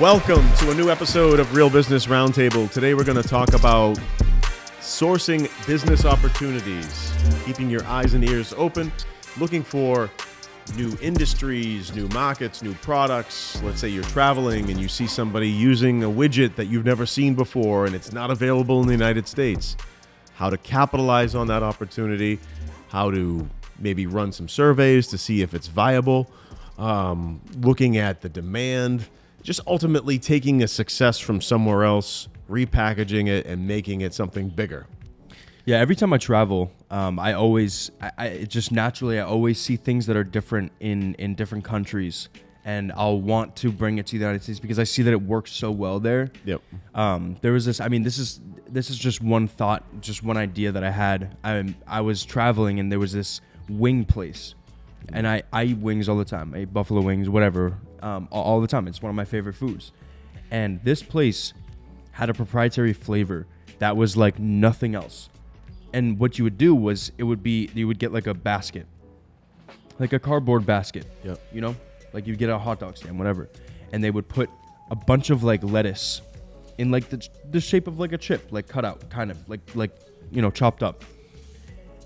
Welcome to a new episode of Real Business Roundtable. Today we're going to talk about sourcing business opportunities, keeping your eyes and ears open, looking for new industries, new markets, new products. Let's say you're traveling and you see somebody using a widget that you've never seen before and it's not available in the United States. How to capitalize on that opportunity, how to maybe run some surveys to see if it's viable, looking at the demand, just ultimately taking a success from somewhere else, repackaging it, and making it something bigger. Yeah, every time I travel, I always see things that are different in different countries, and I'll want to bring it to the United States because I see that it works so well there. Yep. There was this. I mean, this is just one thought, just one idea that I had. I was traveling and there was this wing place, and I eat wings all the time. I eat buffalo wings, whatever, all the time. It's one of my favorite foods, and this place had a proprietary flavor that was like nothing else. And what you would do was you would get like a basket, like a cardboard basket. Yep. You know, like you'd get a hot dog stand, whatever, and they would put a bunch of like lettuce in like the shape of like a chip, like cut out, kind of like chopped up.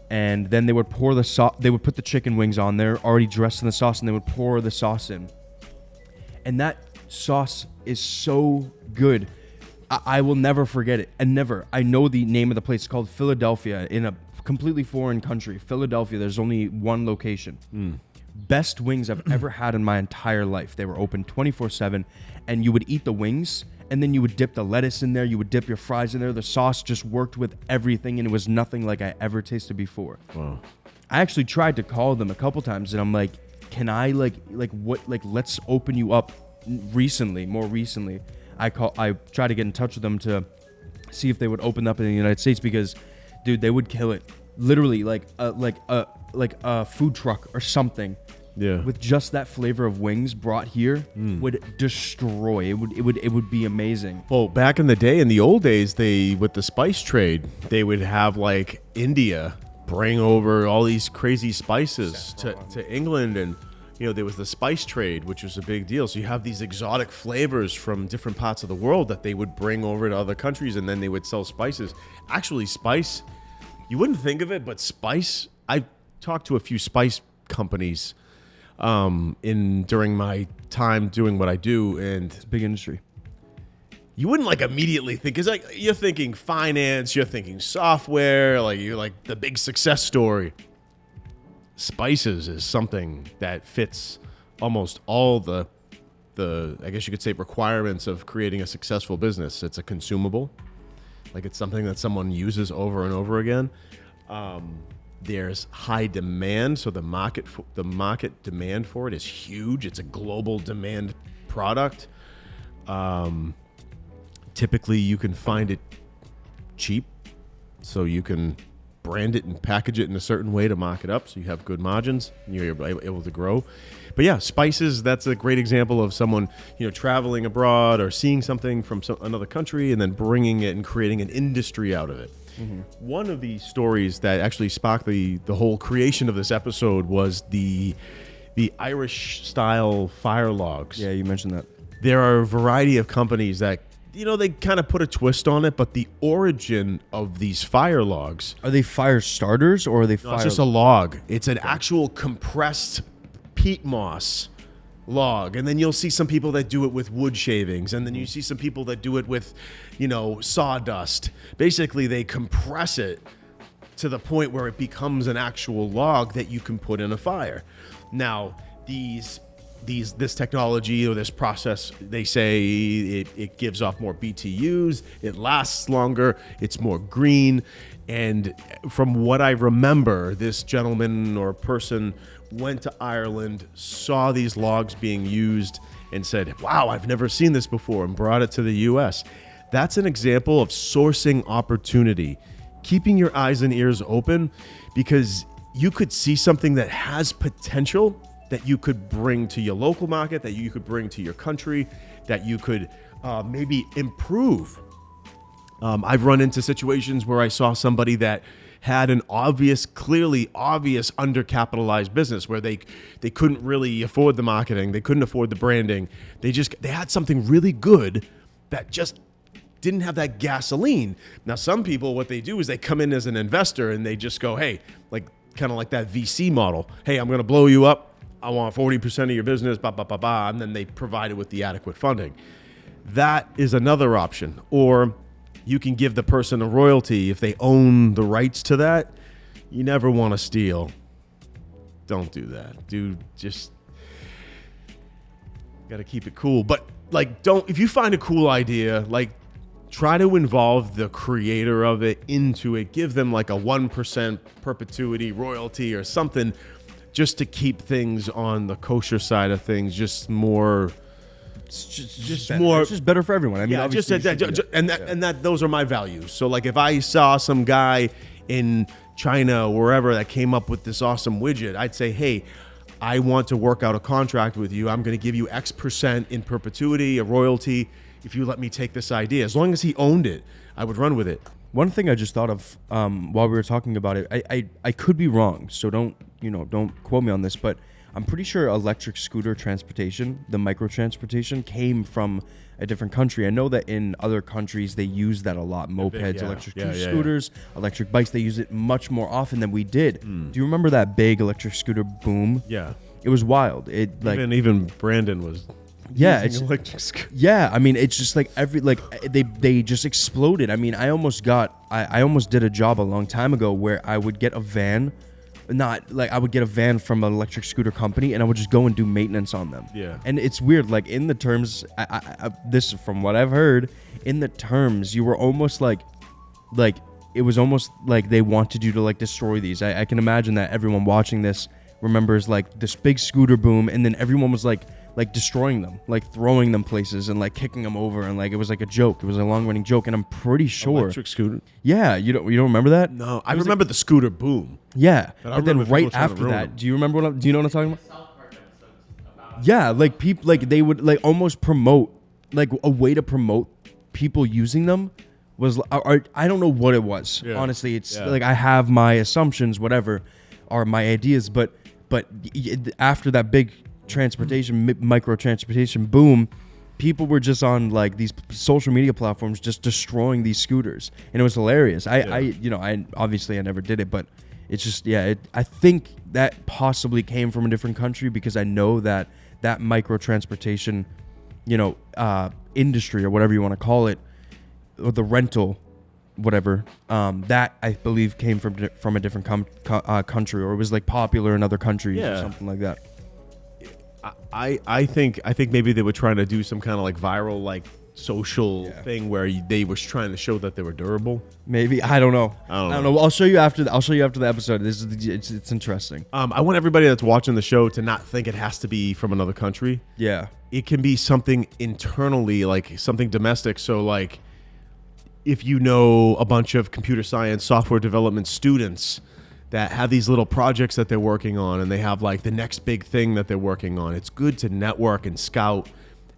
And then they would pour the sauce. They would put the chicken wings on there, already dressed in the sauce, and they would pour the sauce in. And that sauce is so good. I will never forget it. And never. I know the name of the place. It's called Philadelphia, in a completely foreign country. Philadelphia, there's only one location. Best wings I've ever had in my entire life. They were open 24/7, and you would eat the wings, and then you would dip the lettuce in there. You would dip your fries in there. The sauce just worked with everything, and it was nothing like I ever tasted before. Wow. I actually tried to call them a couple times, and I'm like, can I let's open you up more recently. I tried to get in touch with them to see if they would open up in the United States because, dude, they would kill it. Literally, like a food truck or something. Yeah. With just that flavor of wings brought here would destroy. It would be amazing. Well, back in the day, in the old days, with the spice trade, they would have like India bring over all these crazy spices to England, and there was the spice trade, which was a big deal. So you have these exotic flavors from different parts of the world that they would bring over to other countries, and then they would sell spices. Actually, spice, you wouldn't think of it, but spice, I talked to a few spice companies during my time doing what I do, and it's a big industry. You wouldn't immediately think, because you're thinking finance, you're thinking software, you're like the big success story. Spices is something that fits almost all the I guess you could say requirements of creating a successful business. It's a consumable, it's something that someone uses over and over again. There's high demand, so the market demand for it is huge. It's a global demand product. Typically, you can find it cheap, so you can brand it and package it in a certain way to mark it up so you have good margins and you're able to grow. But yeah, spices, that's a great example of someone traveling abroad or seeing something from another country and then bringing it and creating an industry out of it. Mm-hmm. One of the stories that actually sparked the whole creation of this episode was the Irish style fire logs. Yeah, you mentioned that. There are a variety of companies that they kind of put a twist on it, but the origin of these fire logs... Are they fire starters or are they fire... It's just a log. It's an actual compressed peat moss log. And then you'll see some people that do it with wood shavings. And then you see some people that do it with, sawdust. Basically, they compress it to the point where it becomes an actual log that you can put in a fire. Now, this technology or this process, they say it gives off more BTUs, it lasts longer, it's more green. And from what I remember, this gentleman or person went to Ireland, saw these logs being used and said, wow, I've never seen this before, and brought it to the US. That's an example of sourcing opportunity, keeping your eyes and ears open, because you could see something that has potential that you could bring to your local market, that you could bring to your country, that you could maybe improve. I've run into situations where I saw somebody that had an clearly obvious undercapitalized business where they couldn't really afford the marketing, they couldn't afford the branding. They had something really good that just didn't have that gasoline. Now, some people, what they do is they come in as an investor and they just go, hey, like kind of like that VC model. Hey, I'm going to blow you up. I want 40% of your business, and then they provide it with the adequate funding. That is another option. Or you can give the person a royalty if they own the rights to that. You never want to steal. Don't do that. Dude, just got to keep it cool. But like, if you find a cool idea, like try to involve the creator of it into it. Give them like a 1% perpetuity royalty or something, just to keep things on the kosher side of things, just more. It's just better for everyone. I mean, yeah, obviously, those are my values. So, like, if I saw some guy in China or wherever that came up with this awesome widget, I'd say, hey, I want to work out a contract with you. I'm going to give you X% in perpetuity, a royalty, if you let me take this idea. As long as he owned it, I would run with it. One thing I just thought of while we were talking about it, I could be wrong, so don't quote me on this, but I'm pretty sure electric scooter transportation, the micro transportation, came from a different country. I know that in other countries they use that a lot. Mopeds, electric scooters, electric bikes, they use it much more often than we did. Do you remember that big electric scooter boom? Yeah. It was wild. It like even Brandon was yeah, I mean, it's just like they just exploded. I mean, I almost did a job a long time ago where I would get a van, I would get a van from an electric scooter company, and I would just go and do maintenance on them. Yeah. And it's weird, like in the terms, this from what I've heard, in the terms, you were almost like it was almost like they wanted you to like destroy these. I can imagine that everyone watching this remembers like this big scooter boom, and then everyone was like destroying them, like throwing them places and like kicking them over, and like it was like a joke. It was a long-running joke, and I'm pretty sure electric scooter. Yeah, you don't remember that? No, I remember the scooter boom. Yeah, but then right after that, do you know what I'm talking about? Yeah, like people, like they would like almost promote, like a way to promote people using them was, I don't know what it was. Yeah. Honestly, it's like I have my assumptions, whatever, are my ideas, but after that big micro transportation boom, people were just on like these social media platforms just destroying these scooters, and it was hilarious. I obviously I never did it, but it's just I think that possibly came from a different country, because I know that micro transportation industry, or whatever you want to call it, or the rental whatever, that I believe came from a different country, or it was like popular in other countries or something like that. I think maybe they were trying to do some kind of like viral, like social thing where they was trying to show that they were durable. Maybe, I don't know. I'll show you after the episode. It's interesting. I want everybody that's watching the show to not think it has to be from another country. Yeah, it can be something internally, like something domestic. So like, if you know a bunch of computer science, software development students that have these little projects that they're working on, and they have like the next big thing that they're working on, it's good to network and scout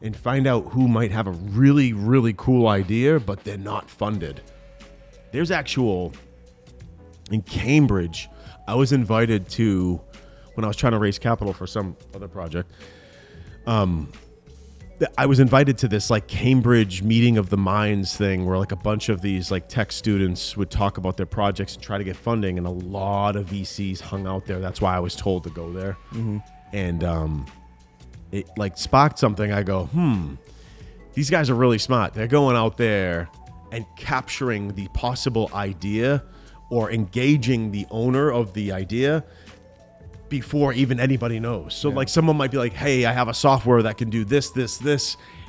and find out who might have a really, really cool idea, but they're not funded. There's in Cambridge, I was invited to, when I was trying to raise capital for some other project, I was invited to this like Cambridge meeting of the minds thing, where like a bunch of these like tech students would talk about their projects and try to get funding, and a lot of VCs hung out there. That's why I was told to go there. Mm-hmm. And it like sparked something. I go, these guys are really smart. They're going out there and capturing the possible idea, or engaging the owner of the idea before even anybody knows. So like someone might be like, hey, I have a software that can do this,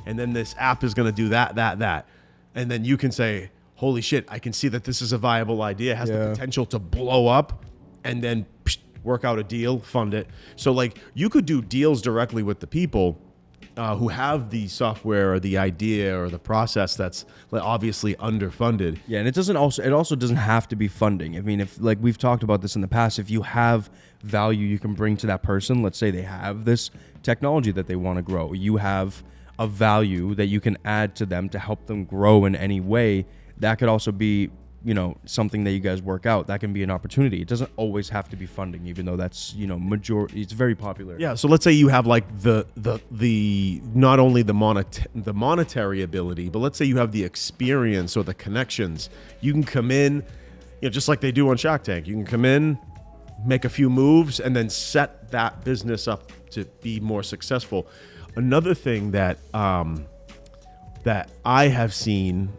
and then this app is going to do that. And then you can say, holy shit, I can see that this is a viable idea. It has the potential to blow up, and then work out a deal, fund it. So like you could do deals directly with the people who have the software or the idea or the process that's obviously underfunded. Yeah, and it also doesn't have to be funding. I mean, if like we've talked about this in the past, if you have value you can bring to that person, let's say they have this technology that they want to grow, you have a value that you can add to them to help them grow in any way, that could also be something that you guys work out, that can be an opportunity. It doesn't always have to be funding, even though that's, majority, it's very popular. Yeah, so let's say you have like the not only the monetary ability, but let's say you have the experience or the connections. You can come in, just like they do on Shark Tank. You can come in, make a few moves, and then set that business up to be more successful. Another thing that that I have seen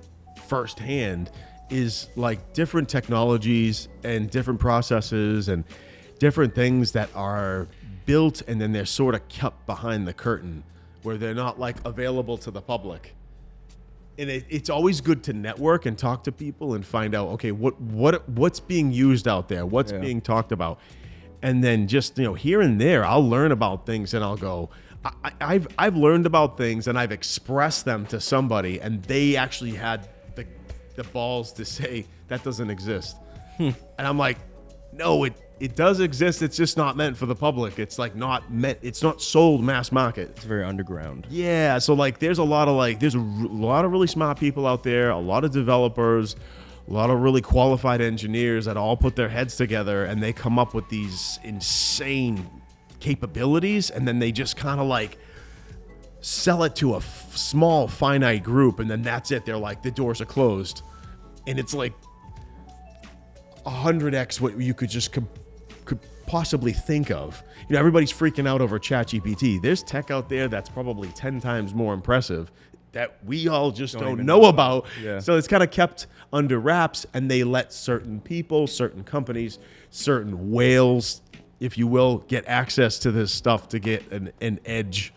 firsthand is like different technologies and different processes and different things that are built and then they're sort of kept behind the curtain where they're not like available to the public. And it's always good to network and talk to people and find out, okay, what's being used out there, what's being talked about. And then just, here and there, I'll learn about things and I'll go, I've learned about things and I've expressed them to somebody and they actually had the balls to say that doesn't exist. And I'm like, no, it does exist. It's just not meant for the public. It's like not meant. It's not sold mass market. It's very underground. Yeah. So like, there's a lot of really smart people out there, a lot of developers, a lot of really qualified engineers that all put their heads together and they come up with these insane capabilities. And then they just kind of like sell it to a small finite group. And then that's it. They're like, the doors are closed. And it's like 100x what you could just could possibly think of. Everybody's freaking out over ChatGPT. There's tech out there that's probably 10 times more impressive that we all just don't know about. Yeah. So it's kind of kept under wraps, and they let certain people, certain companies, certain whales, if you will, get access to this stuff to get an edge.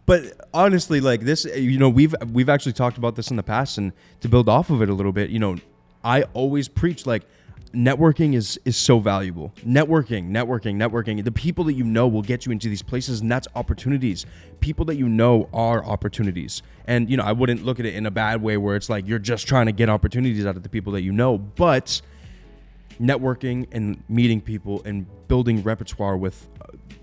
But honestly, like this, we've actually talked about this in the past, and to build off of it a little bit, I always preach like networking is so valuable. Networking. The people that will get you into these places, and that's opportunities. People that are opportunities. And I wouldn't look at it in a bad way where it's like you're just trying to get opportunities out of the people that but networking and meeting people and building repertoire with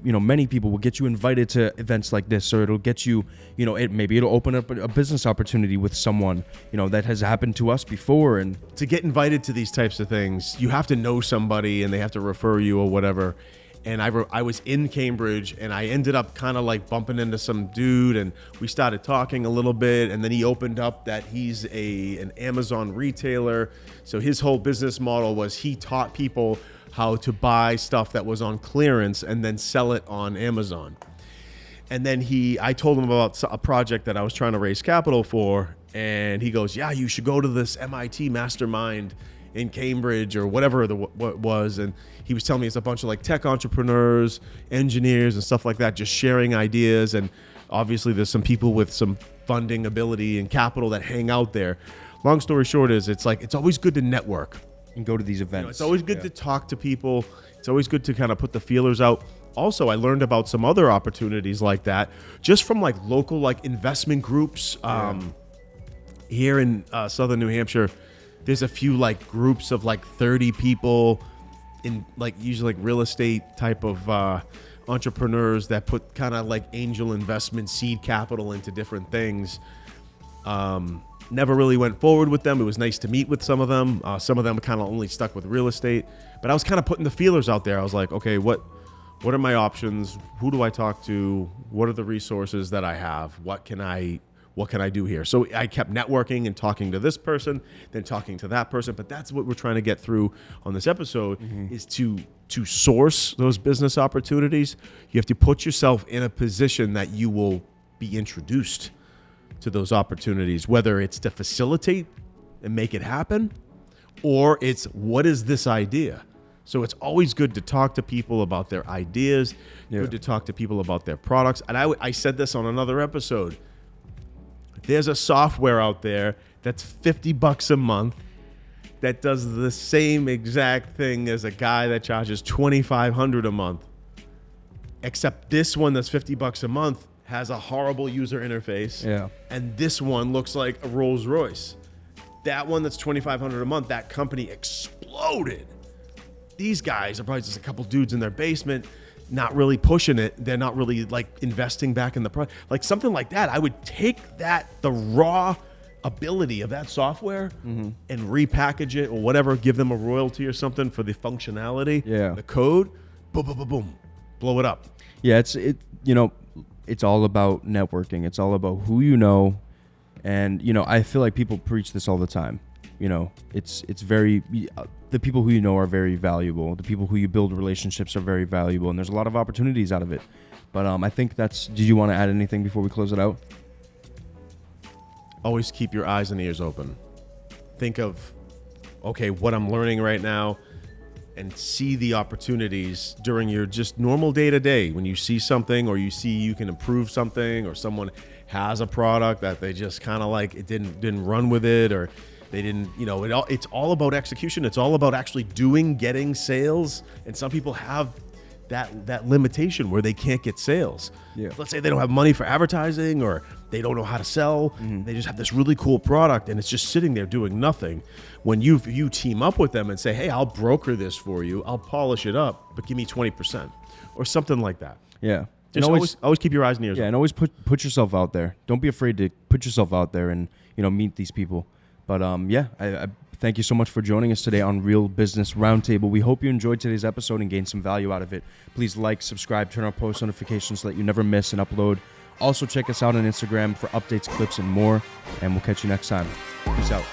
many people will get you invited to events like this, or it'll get you, it'll open up a business opportunity with someone, that has happened to us before. And to get invited to these types of things, you have to know somebody and they have to refer you or whatever. And I was in Cambridge and I ended up kind of like bumping into some dude and we started talking a little bit, and then he opened up that he's an Amazon retailer. So his whole business model was he taught people how to buy stuff that was on clearance and then sell it on Amazon. And then I told him about a project that I was trying to raise capital for, and he goes, yeah, you should go to this MIT mastermind in Cambridge or whatever what was. And he was telling me it's a bunch of like tech entrepreneurs, engineers and stuff like that, just sharing ideas. And obviously there's some people with some funding ability and capital that hang out there. Long story short is it's always good to network and go to these events. It's always good to talk to people. It's always good to kind of put the feelers out. Also, I learned about some other opportunities like that just from like local like investment groups. Here in southern New Hampshire, there's a few like groups of like 30 people in like usually like real estate type of entrepreneurs that put kind of like angel investment seed capital into different things. Never really went forward with them. It was nice to meet with some of them. Some of them kind of only stuck with real estate, but I was kind of putting the feelers out there. I was like, okay, what are my options? Who do I talk to? What are the resources that I have? What can I do here? So I kept networking and talking to this person, then talking to that person. But that's what we're trying to get through on this episode is to source those business opportunities. You have to put yourself in a position that you will be introduced to those opportunities, whether it's to facilitate and make it happen, or it's what is this idea? So it's always good to talk to people about their ideas, good to talk to people about their products. And I said this on another episode. There's a software out there that's $50 a month that does the same exact thing as a guy that charges $2,500 a month. Except this one that's $50 a month has a horrible user interface. Yeah. And this one looks like a Rolls Royce. That one that's $2,500 a month, that company exploded. These guys are probably just a couple dudes in their basement, not really pushing it. They're not really like investing back in the product. Like something like that, I would take that, the raw ability of that software and repackage it or whatever, give them a royalty or something for the functionality, the code, boom, boom, boom, boom, blow it up. Yeah, it's all about networking. It's all about who you know. And, I feel like people preach this all the time. It's very, the people who you know are very valuable. The people who you build relationships are very valuable. And there's a lot of opportunities out of it. But I think did you want to add anything before we close it out? Always keep your eyes and ears open. Think of, okay, what I'm learning right now, and see the opportunities during your just normal day-to-day. When you see something or you see you can improve something, or someone has a product that they just kind of like, it didn't run with it, or they didn't, it's all about execution. It's all about actually getting sales. And some people have that limitation where they can't get sales. Yeah. Let's say they don't have money for advertising, or they don't know how to sell. They just have this really cool product and it's just sitting there doing nothing. When you team up with them and say, hey, I'll broker this for you, I'll polish it up, but give me 20% or something like that. Yeah. Just always keep your eyes and ears open. And always put yourself out there. Don't be afraid to put yourself out there and, meet these people. But I thank you so much for joining us today on Real Business Roundtable. We hope you enjoyed today's episode and gained some value out of it. Please like, subscribe, turn on post notifications so that you never miss an upload. Also, check us out on Instagram for updates, clips, and more. And we'll catch you next time. Peace out.